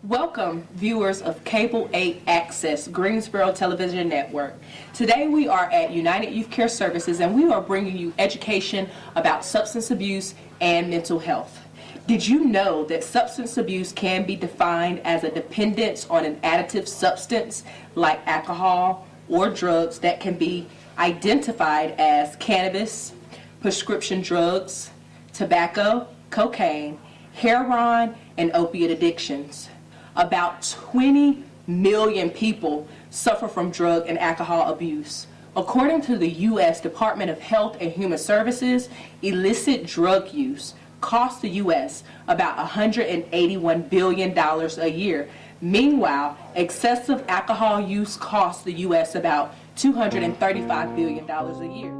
Welcome, viewers of Cable 8 Access Greensboro Television Network. Today we are at United Youth Care Services and we are bringing you education about substance abuse and mental health. Did you know that substance abuse can be defined as a dependence on an additive substance like alcohol or drugs that can be identified as cannabis, prescription drugs, tobacco, cocaine, heroin, and opiate addictions? About 20 million people suffer from drug and alcohol abuse. According to the U.S. Department of Health and Human Services, illicit drug use costs the U.S. about $181 billion a year. Meanwhile, excessive alcohol use costs the U.S. about $235 billion a year.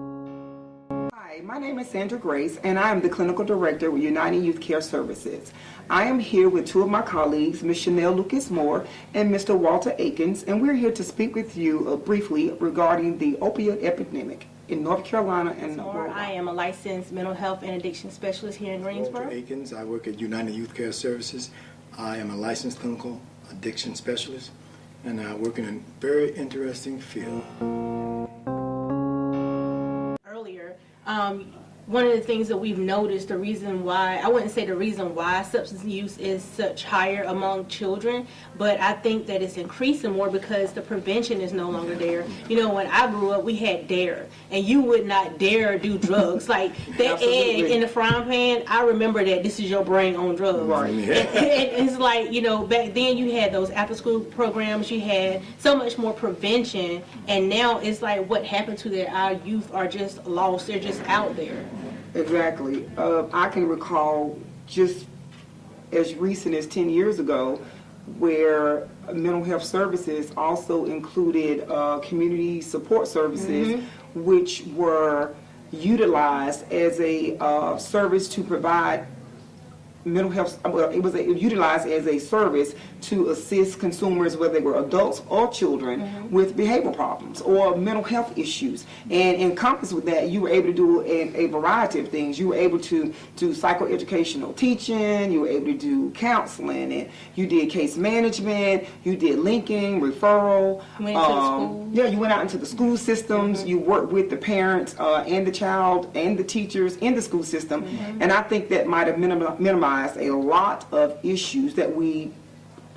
Hi, my name is Sandra Grace, and I am the Clinical Director with United Youth Care Services. I am here with two of my colleagues, Ms. Chanel Lucas-Moore and Mr. Walter Akins, and we're here to speak with you briefly regarding the opioid epidemic in North Carolina and worldwide. I am a licensed mental health and addiction specialist here in Greensboro. Walter Akins, I work at United Youth Care Services. I am a licensed clinical addiction specialist, and I work in a very interesting field. Earlier, one of the things that we've noticed, the reason why, I wouldn't say the reason why substance use is such higher among children, but I think that it's increasing more because the prevention is no longer there. You know, when I grew up, we had DARE, and you would not dare do drugs. Like that egg in the frying pan, I remember that this is your brain on drugs. Right. And it's like, you know, back then you had those after school programs, you had so much more prevention, and now it's like what happened to that, our youth are just lost, they're just out there. Exactly. I can recall just as recent as 10 years ago where mental health services also included community support services, which were utilized as a service to provide mental health. Well, it was utilized as a service to assist consumers, whether they were adults or children, with behavioral problems or mental health issues. And encompassed with that, you were able to do a variety of things. You were able to do psychoeducational teaching, you were able to do counseling, and you did case management, you did linking, referral. You went into the schools. Yeah, you went out into the school systems, you worked with the parents and the child and the teachers in the school system, and I think that might have minimized a lot of issues that we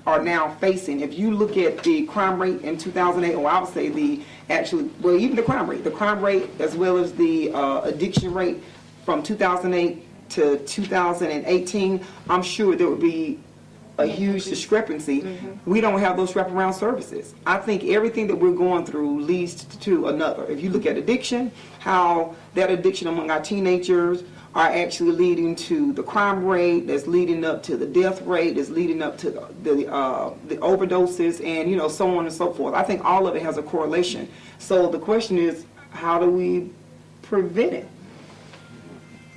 are now facing. If you look at the crime rate in 2008, or I would say even the crime rate as well as the addiction rate from 2008 to 2018, I'm sure there would be a huge discrepancy. We don't have those wraparound services. I think everything that we're going through leads to another. If you look at addiction, how that addiction among our teenagers are actually leading to the crime rate, that's leading up to the death rate, that's leading up to the overdoses, and so on and so forth. I think all of it has a correlation. So the question is, how do we prevent it?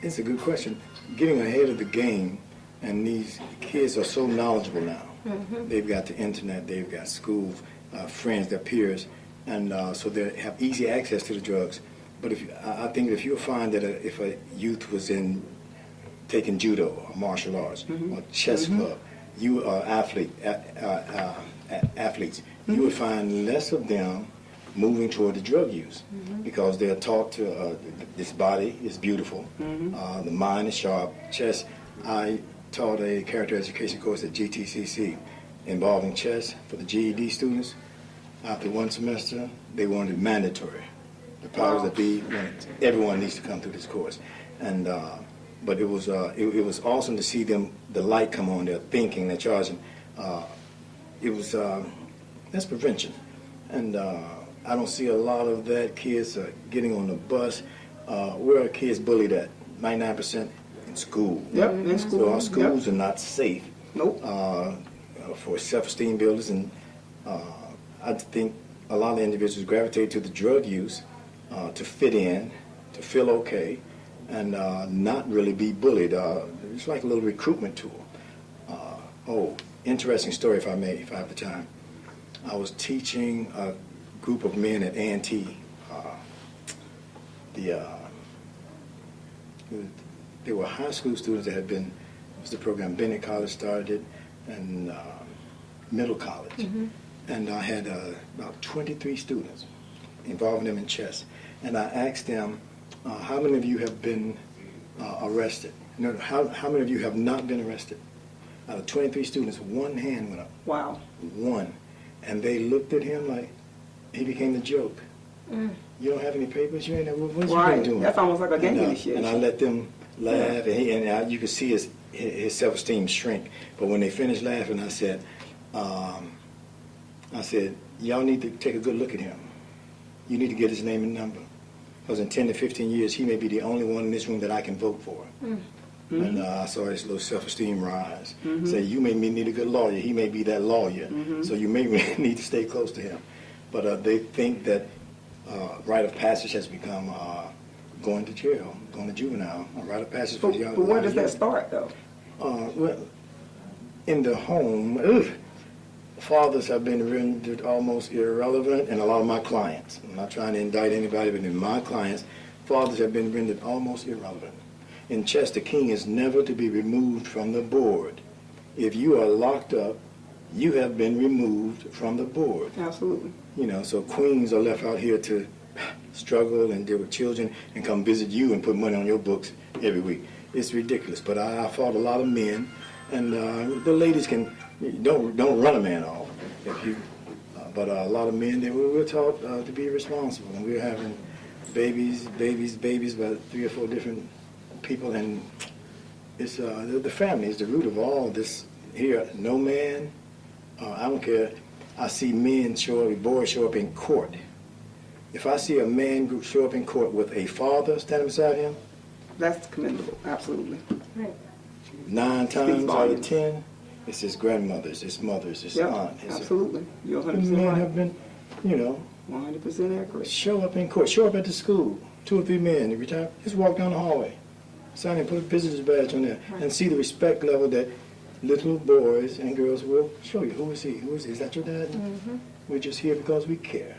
It's a good question. Getting ahead of the game, and these kids are so knowledgeable now. They've got the internet, they've got schools, friends, their peers, and so they have easy access to the drugs. But I think if you'll find that if a youth was taking judo or martial arts or chess club, you are athletes, you would find less of them moving toward the drug use because they're taught to this body is beautiful, the mind is sharp. Chess, I taught a character education course at GTCC involving chess for the GED students. After one semester, they wanted it mandatory. The powers that be, everyone needs to come through this course, and but it was awesome to see them, the light come on, their thinking, their charging. That's prevention, and I don't see a lot of that. Kids are getting on the bus. Where are kids bullied at? 99% in school. Yep, in school. So our schools are not safe. Nope. For self-esteem builders, and I think a lot of individuals gravitate to the drug use. To fit in, to feel okay, and not really be bullied. It's like a little recruitment tool. Interesting story, if I have the time. I was teaching a group of men at A&T, the There were high school students that had been, it was the program Bennett College started, and middle college. And I had about 23 students, involving them in chess. And I asked them, how many of you have been arrested? No, how many of you have not been arrested? Out of 23 students, one hand went up. Wow. One. And they looked at him like he became the joke. You don't have any papers? You ain't never, what you Right. been doing? That's almost like a gang initiation. And I let them laugh, and you could see his self-esteem shrink. But when they finished laughing, I said, y'all need to take a good look at him. You need to get his name and number. Because in 10 to 15 years, he may be the only one in this room that I can vote for. And I saw his little self-esteem rise. Say, you may need a good lawyer. He may be that lawyer. So you may need to stay close to him. But they think that rite of passage has become going to jail, going to juvenile. A rite of passage for young. But where does that start, though? Well, in the home, fathers have been rendered almost irrelevant, and a lot of my clients, I'm not trying to indict anybody, but in my clients, fathers have been rendered almost irrelevant. In chess, the king is never to be removed from the board. If you are locked up, you have been removed from the board. Absolutely. You know, so queens are left out here to struggle and deal with children and come visit you and put money on your books every week. It's ridiculous. But I fought a lot of men, and the ladies don't run a man off. But a lot of men, we're taught to be responsible, and we're having babies by 3 or 4 different people, and it's the family is the root of all this here. No man, I don't care. I see men boys show up in court. If I see a man show up in court with a father standing beside him, That's commendable. Absolutely. Right. 9 times out of volumes. 10, it's his grandmothers, his mothers, his Yeah, aunt. absolutely. You're The 100% men right. have been, 100% accurate. show up in court, show up at the school, 2 or 3 men, they retire, just walk down the hallway, sign and put a visitor's badge on there, and see the respect level that little boys and girls will show you. Who is he? Who is he? Is that your dad? We're just here because we care.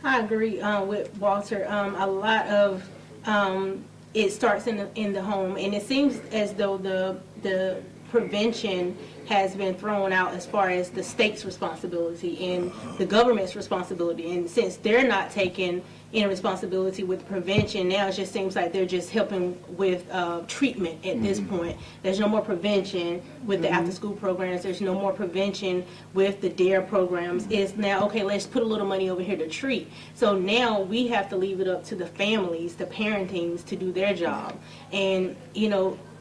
I agree with Walter. A lot of it starts in the home, and it seems as though the prevention has been thrown out as far as the state's responsibility and the government's responsibility. And since they're not taking in responsibility with prevention, now it just seems like they're just helping with treatment at this point. There's no more prevention with the after-school programs. There's no more prevention with the DARE programs. It's now, okay, let's put a little money over here to treat. So now we have to leave it up to the families, the parentings, to do their job. And,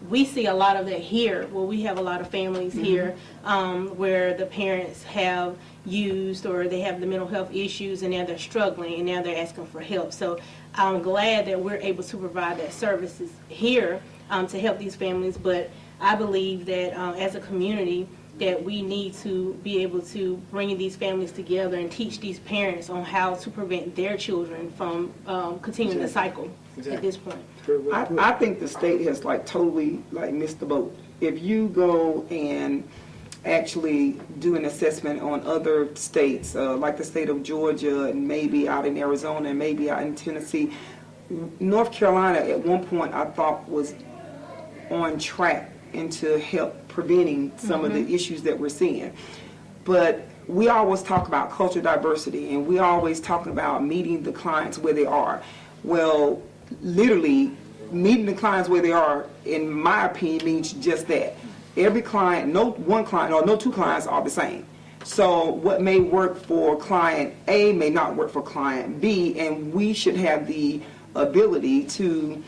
we see a lot of that here. Well, we have a lot of families here where the parents have used or they have the mental health issues, and now they're struggling, and now they're asking for help. So I'm glad that we're able to provide that services here to help these families. But I believe that as a community, that we need to be able to bring these families together and teach these parents on how to prevent their children from continuing the cycle at this point. I think the state has totally missed the boat. If you go and actually do an assessment on other states, like the state of Georgia and maybe out in Arizona and maybe out in Tennessee, North Carolina at one point I thought was on track into help preventing some of the issues that we're seeing. But we always talk about cultural diversity, and we always talk about meeting the clients where they are. Well, literally, meeting the clients where they are, in my opinion, means just that. Every client, no one client or no 2 clients are the same. So what may work for client A may not work for client B, and we should have the ability to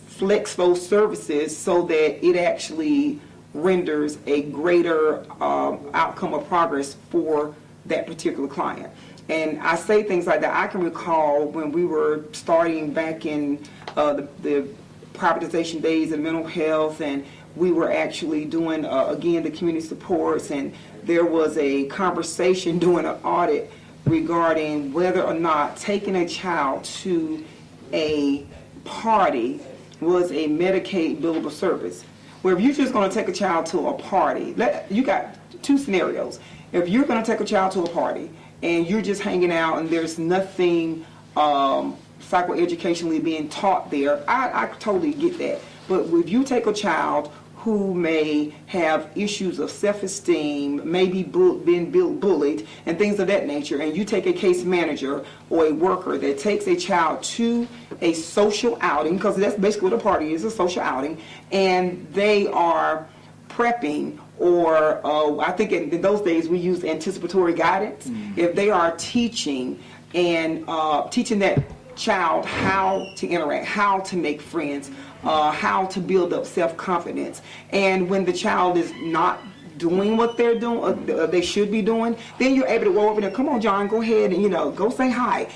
flex those services so that it actually renders a greater outcome or progress for that particular client. And I say things like that. I can recall when we were starting back in the privatization days of mental health, and we were actually doing, again, the community supports, and there was a conversation during an audit regarding whether or not taking a child to a party was a Medicaid billable service. Where if you're just going to take a child to a party, you got 2 scenarios. If you're going to take a child to a party and you're just hanging out and there's nothing psychoeducationally being taught there. I totally get that. But if you take a child who may have issues of self-esteem, maybe been bullied, and things of that nature, and you take a case manager or a worker that takes a child to a social outing, because that's basically what a party is, a social outing, and they are prepping, or I think in those days we used anticipatory guidance. If they are teaching and teaching that child how to interact, how to make friends, how to build up self-confidence, and when the child is not doing what they're doing, they should be doing, then you're able to go over there, come on John, go ahead and go say hi.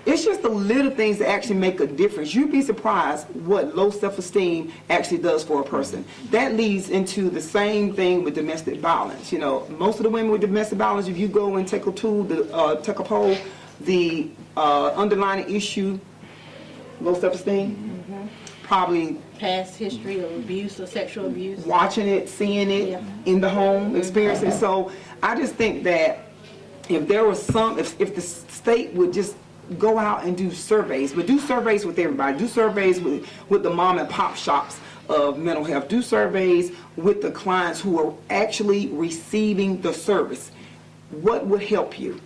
It's just the little things that actually make a difference. You'd be surprised what low self-esteem actually does for a person. That leads into the same thing with domestic violence. Most of the women with domestic violence, if you go and take a poll, the underlying issue, low self-esteem, probably Past history of abuse or sexual abuse. watching it, seeing it in the home, experiencing it. So I just think that if there was if the state would just go out and do surveys, but do surveys with everybody, do surveys with the mom and pop shops of mental health, do surveys with the clients who are actually receiving the service. What would help you?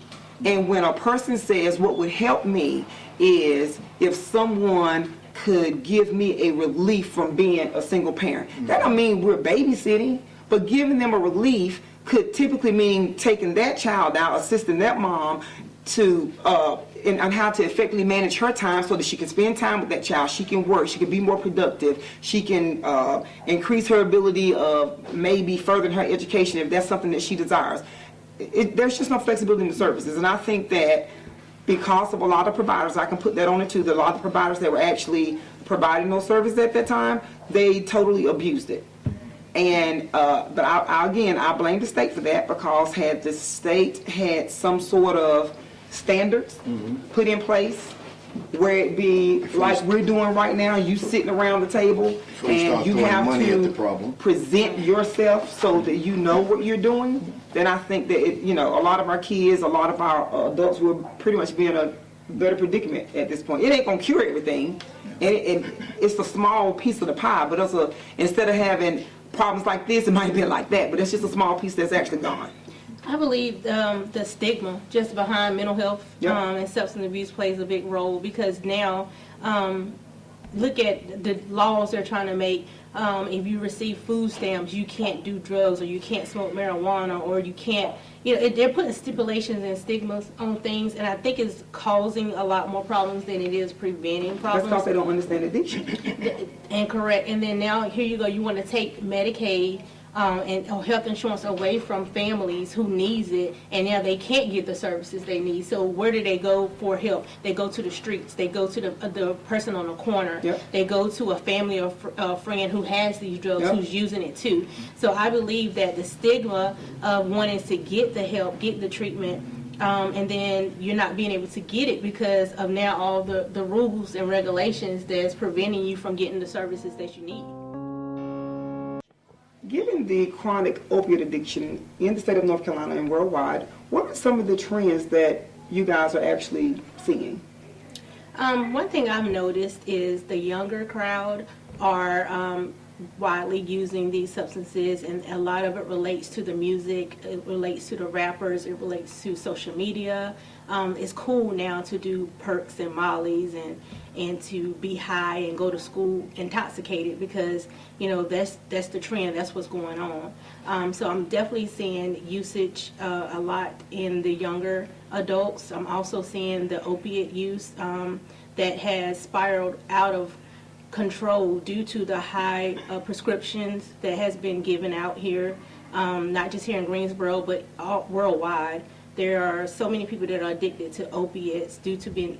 And when a person says what would help me is if someone could give me a relief from being a single parent. That don't mean we're babysitting, but giving them a relief could typically mean taking that child out, assisting that mom to on how to effectively manage her time so that she can spend time with that child, she can work, she can be more productive, she can increase her ability of maybe furthering her education if that's something that she desires. There's just no flexibility in the services, and I think that because of a lot of providers, I can put that on it too, that a lot of providers that were actually providing those services at that time, they totally abused it. And but I blame the state for that, because had the state had some sort of standards put in place, where it be like we're doing right now, you sitting around the table and you have to present yourself so that you know what you're doing, then I think that a lot of our kids, a lot of our adults will pretty much be in a better predicament at this point. It ain't gonna cure everything, and it's a small piece of the pie, but instead of having problems like this, it might be like that, but it's just a small piece that's actually gone. I believe the stigma just behind mental health and substance abuse plays a big role, because now look at the laws they're trying to make. If you receive food stamps, you can't do drugs, or you can't smoke marijuana, or you can't, they're putting stipulations and stigmas on things, and I think it's causing a lot more problems than it is preventing problems. That's because they don't understand addiction. And correct. And then now here you go, you want to take Medicaid and health insurance away from families who needs it, and now they can't get the services they need. So where do they go for help? They go to the streets. They go to the person on the corner. They go to a family or friend who has these drugs, who's using it too. So I believe that the stigma of wanting to get the help, get the treatment, and then you're not being able to get it because of now all the rules and regulations that's preventing you from getting the services that you need. Given the chronic opioid addiction in the state of North Carolina and worldwide, what are some of the trends that you guys are actually seeing? One thing I've noticed is the younger crowd are widely using these substances, and a lot of it relates to the music, it relates to the rappers, it relates to social media. It's cool now to do perks and mollies and to be high and go to school intoxicated, because that's the trend, that's what's going on. So I'm definitely seeing usage a lot in the younger adults. I'm also seeing the opiate use that has spiraled out of control due to the high prescriptions that has been given out here, not just here in Greensboro, but worldwide. There are so many people that are addicted to opiates due to being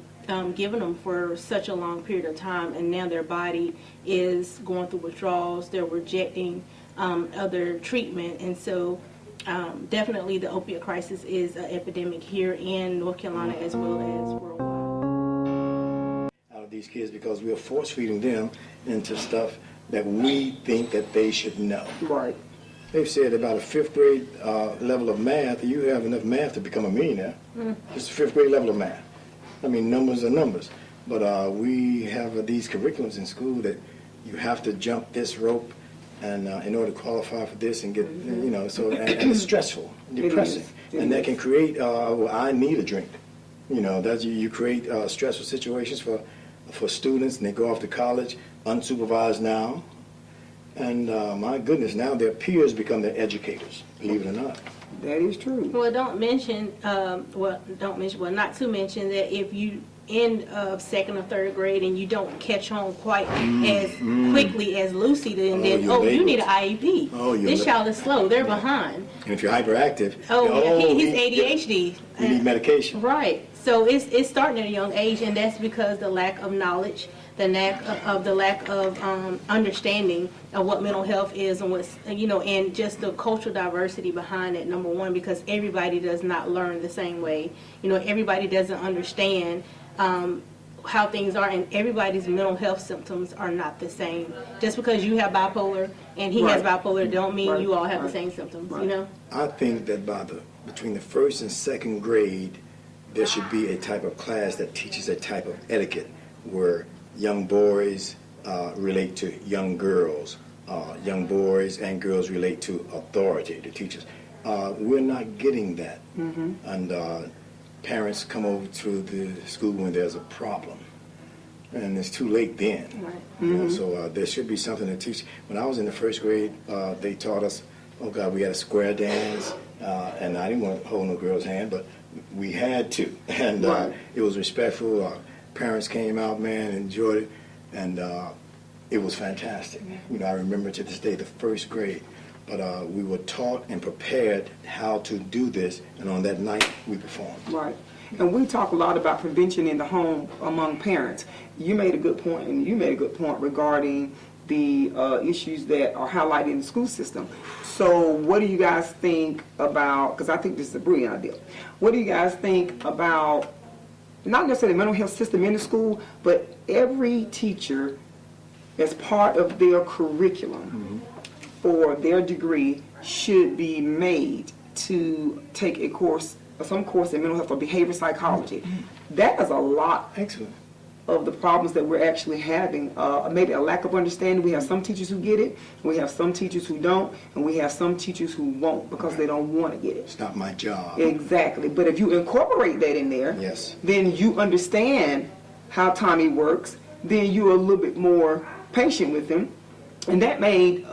given them for such a long period of time, and now their body is going through withdrawals. They're rejecting other treatment, and so definitely the opiate crisis is an epidemic here in North Carolina as well as worldwide. Out of these kids, because we are force feeding them into stuff that we think that they should know. Right. They've said about a 5th grade level of math, you have enough math to become a millionaire. Just a 5th grade level of math. I mean, numbers are numbers. But we have these curriculums in school that you have to jump this rope, and in order to qualify for this and get, so and it's stressful, depressing, and that can create. Well, I need a drink. That you create stressful situations for students, and they go off to college unsupervised now. And my goodness, now their peers become their educators, believe it or not. That is true. Well, not to mention that if you end of second or third grade and you don't catch on quite as quickly as Lucy did, and then, you need an IEP. This child is slow, they're behind. And if you're hyperactive, he's ADHD. You need medication. Right. So it's starting at a young age, and that's because the lack of knowledge, the lack of understanding of what mental health is, and what's and just the cultural diversity behind it. Number one, because everybody does not learn the same way. Everybody doesn't understand how things are, and everybody's mental health symptoms are not the same. Just because you have bipolar and he has bipolar, don't mean you all have the same symptoms. I think that between the first and second grade, there should be a type of class that teaches a type of etiquette where young boys relate to young girls, young boys and girls relate to authority, the teachers. We're not getting that. And parents come over to the school when there's a problem, and it's too late then. Right. So there should be something to teach. When I was in the first grade, they taught us, we had a square dance, and I didn't want to hold no girl's hand, but we had to, and it was respectful. Parents came out, man, enjoyed it, and it was fantastic. I remember to this day the first grade, but we were taught and prepared how to do this, and on that night we performed. Right. And we talk a lot about prevention in the home among parents. You made a good point, and you made a good point regarding the issues that are highlighted in the school system. So what do you guys think about, because I think this is a brilliant idea, what do you guys think about, not necessarily the mental health system in the school, but every teacher, as part of their curriculum for their degree, should be made to take a course, some course in mental health or behavior psychology? That is a lot of the problems that we're actually having. Maybe a lack of understanding. We have some teachers who get it, we have some teachers who don't, and we have some teachers who won't because they don't want to get it. It's not my job. Exactly. But if you incorporate that in there, then you understand how Tommy works, then you're a little bit more patient with him, and that may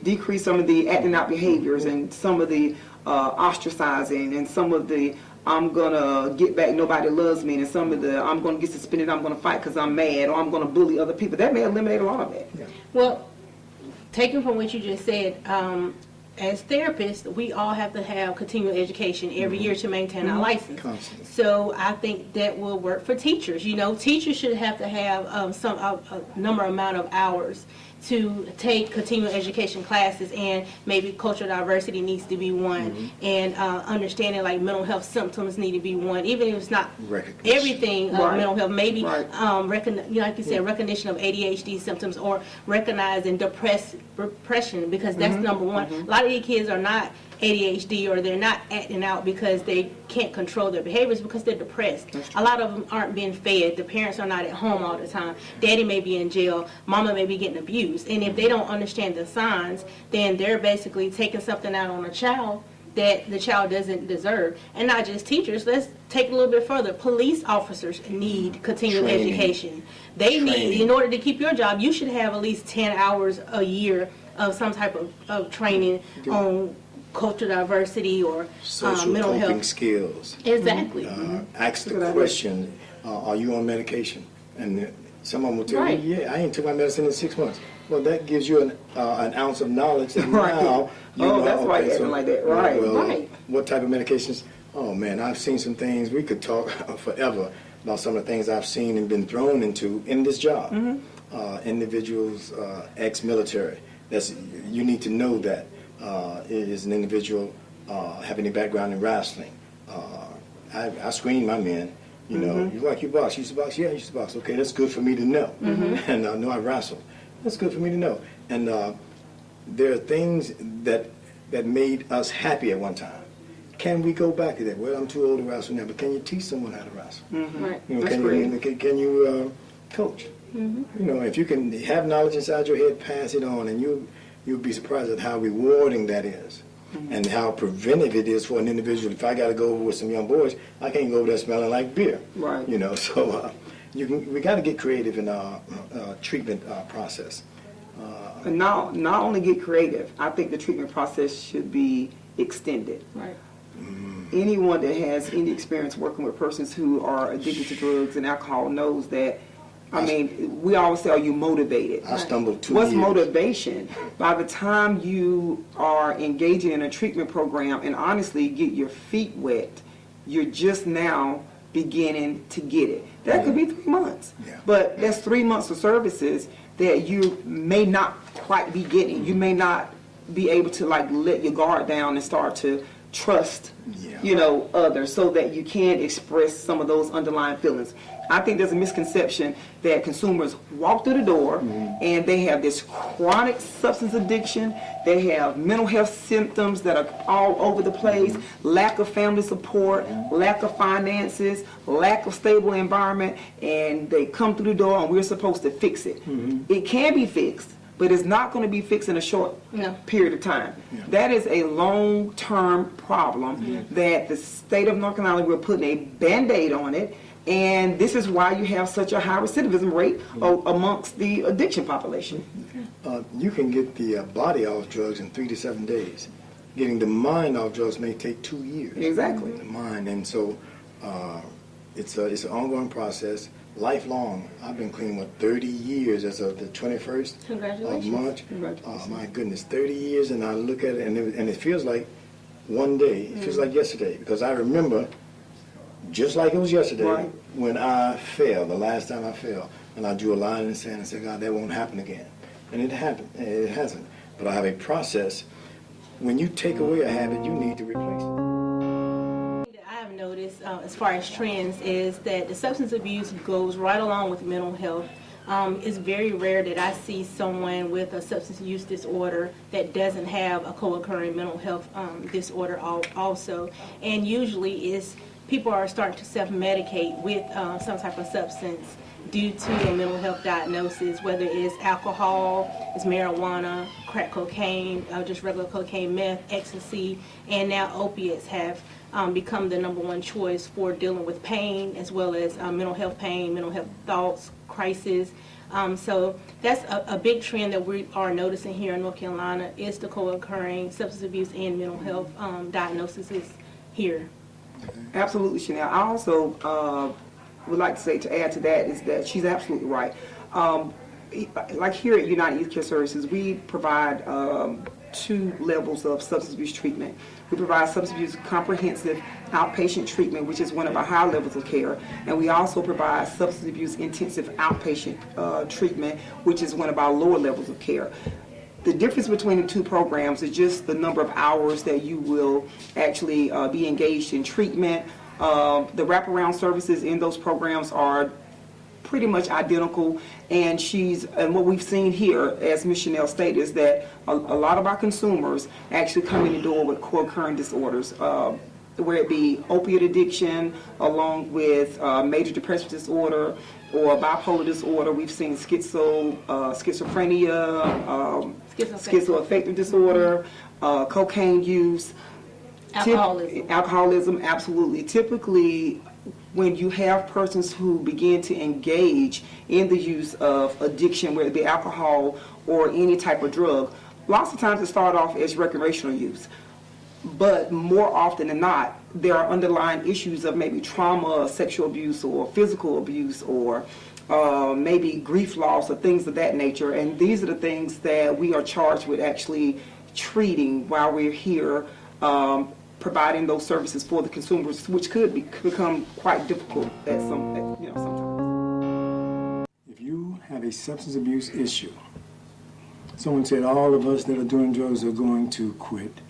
decrease some of the acting out behaviors and some of the ostracizing and some of the I'm gonna get back, nobody loves me, and some of the I'm gonna get suspended, I'm gonna fight because I'm mad, or I'm gonna bully other people. That may eliminate a lot of that. Well, taking from what you just said, as therapists, we all have to have continual education every year to maintain our license. Constantly. So I think that will work for teachers. Teachers should have to have a amount of hours to take continuing education classes, and maybe cultural diversity needs to be one, and understanding like mental health symptoms need to be one, even if it's not everything mental health, maybe like you said, recognition of ADHD symptoms, or recognizing depression, because that's number one. A lot of these kids are not ADHD, or they're not acting out because they can't control their behaviors because they're depressed. A lot of them aren't being fed. The parents are not at home all the time. Daddy may be in jail. Mama may be getting abused. And if they don't understand the signs, then they're basically taking something out on a child that the child doesn't deserve. And not just teachers. Let's take it a little bit further. Police officers need continuing education. They need, in order to keep your job, you should have at least 10 hours a year of some type of training on cultural diversity or social mental coping health skills. Exactly. Ask the question, are you on medication? And someone will tell you, yeah, I ain't took my medicine in 6 months. Well, that gives you an ounce of knowledge that now you know. That's why you're acting like that. Right. What type of medications? Oh man, I've seen some things. We could talk forever about some of the things I've seen and been thrown into in this job. Individuals, ex-military. You need to know that. Is an individual have any background in wrestling? I screen my men. You like you box? You used to box? Yeah, I used to box. Okay, that's good for me to know. And I know I wrestled. That's good for me to know. And there are things that made us happy at one time can we go back to that? Well, I'm too old to wrestle now, but can you teach someone how to wrestle? Right. You know, That's can you coach? You know, if you can have knowledge inside your head, pass it on, and you'll be surprised at how rewarding that is, and how preventive it is for an individual. If I got to go over with some young boys, I can't go over there smelling like beer. Right. You know, so we got to get creative in our treatment process. And not only get creative, I think the treatment process should be extended. Right. Anyone that has any experience working with persons who are addicted to drugs and alcohol knows that, I mean, we always say, are you motivated? I stumbled 2 What's years. motivation? By the time you are engaging in a treatment program and honestly get your feet wet, you're just now beginning to get it. That could be 3 months, Yeah. but that's 3 months of services that you may not quite be getting. You may not be able to like let your guard down and start to trust, Yeah. you know, others so that you can express some of those underlying feelings. I think there's a misconception that consumers walk through the door and they have this chronic substance addiction, they have mental health symptoms that are all over the place, lack of family support, lack of finances, lack of stable environment, and they come through the door and we're supposed to fix it. It can be fixed, but it's not going to be fixed in a short No. period of time. That is a long-term problem that the state of North Carolina, we're putting a Band-Aid on it, and this is why you have such a high recidivism rate amongst the addiction population. You can get the body off drugs in 3 to 7 days. Getting the mind off drugs may take 2 years. Exactly. The mind, and so it's an ongoing process, lifelong. I've been clean 30 years as of the 21st of Congratulations. March. Congratulations. My goodness, 30 years, and I look at it, and it feels like one day. It feels like yesterday, because I remember, just like it was yesterday, Right. when I fell, the last time I fell, and I drew a line in the sand and said, God, that won't happen again. And it happened. It hasn't. But I have a process. When you take away a habit, you need to replace it. That I have noticed as far as trends is that the substance abuse goes right along with mental health. It's very rare that I see someone with a substance use disorder that doesn't have a co-occurring mental health disorder also. And usually is people are starting to self-medicate with some type of substance due to a mental health diagnosis, whether it's alcohol, it's marijuana, crack cocaine, just regular cocaine, meth, ecstasy, and now opiates have become the #1 choice for dealing with pain, as well as mental health pain, mental health thoughts, crisis. So that's a big trend that we are noticing here in North Carolina is the co-occurring substance abuse and mental health diagnoses here. Absolutely, Chanel. I also would like to say, to add to that, is that she's absolutely right. Like here at United Youth Care Services, we provide 2 levels of substance abuse treatment. We provide substance abuse comprehensive outpatient treatment, which is one of our higher levels of care, and we also provide substance abuse intensive outpatient treatment, which is one of our lower levels of care. The difference between the 2 programs is just the number of hours that you will actually be engaged in treatment. The wraparound services in those programs are pretty much identical, and what we've seen here, as Ms. Chanel stated, is that a lot of our consumers actually come in the door with co-occurring disorders, where it be opiate addiction, along with major depressive disorder or bipolar disorder. We've seen schizophrenia, schizoaffective disorder, cocaine use. Alcoholism, absolutely. Typically, when you have persons who begin to engage in the use of addiction, whether it be alcohol or any type of drug, lots of times it starts off as recreational use. But more often than not, there are underlying issues of maybe trauma, sexual abuse, or physical abuse, or maybe grief loss, or things of that nature. And these are the things that we are charged with actually treating while we're here, providing those services for the consumers, which could become quite difficult at sometimes. If you have a substance abuse issue, someone said all of us that are doing drugs are going to quit,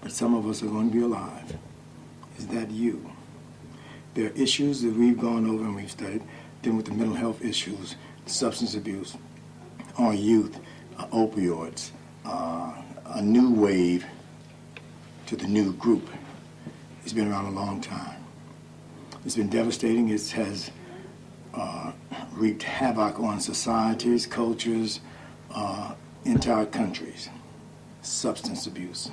but some of us are going to be alive. Is that you? There are issues that we've gone over and we've studied, dealing with the mental health issues, substance abuse, our youth, opioids, a new wave to the new group. It's been around a long time. It's been devastating. It has wreaked havoc on societies, cultures, entire countries. Substance abuse.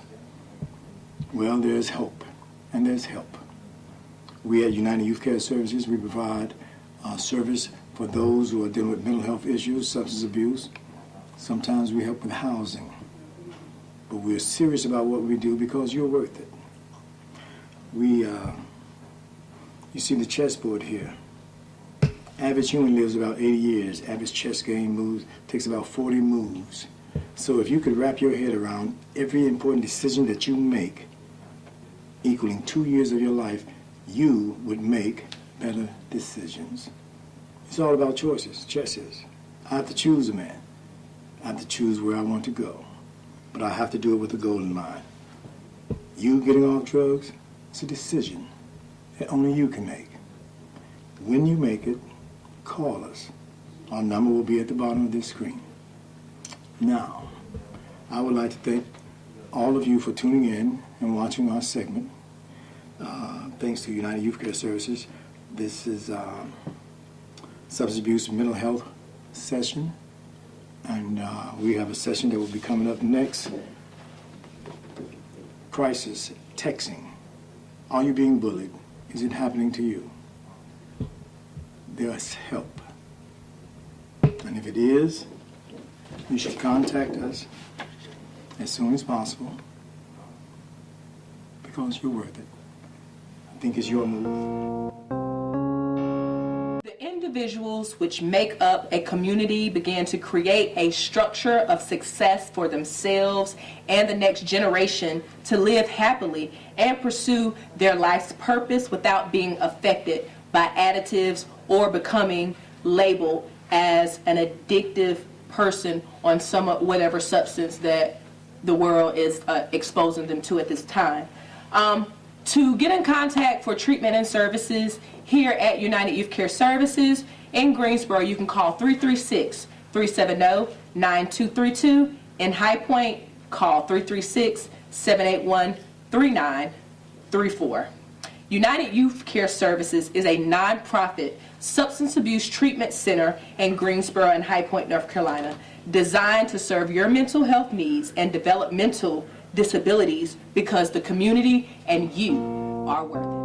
Well, there's hope, and there's help. We at United Youth Care Services, we provide service for those who are dealing with mental health issues, substance abuse. Sometimes we help with housing. But we're serious about what we do because you're worth it. You see the chessboard here. Average human lives about 80 years. Average chess game takes about 40 moves. So if you could wrap your head around every important decision that you make, equaling 2 years of your life, you would make better decisions. It's all about choices. Chess is. I have to choose a man. I have to choose where I want to go. But I have to do it with a goal in mind. You getting off drugs, it's a decision that only you can make. When you make it, call us. Our number will be at the bottom of this screen. Now, I would like to thank all of you for tuning in and watching our segment. Thanks to United Youth Care Services. This is substance abuse and mental health session. And we have a session that will be coming up next. Crisis, texting. Are you being bullied? Is it happening to you? There's help. And if it is, you should contact us as soon as possible because you're worth it. I think it's your move. The individuals which make up a community began to create a structure of success for themselves and the next generation to live happily and pursue their life's purpose without being affected by additives or becoming labeled as an addictive person on whatever substance that the world is exposing them to at this time. To get in contact for treatment and services here at United Youth Care Services in Greensboro, you can call 336-370-9232. In High Point, call 336-781-3934. United Youth Care Services is a nonprofit substance abuse treatment center in Greensboro and High Point, North Carolina, designed to serve your mental health needs and developmental disabilities because the community and you are worth it.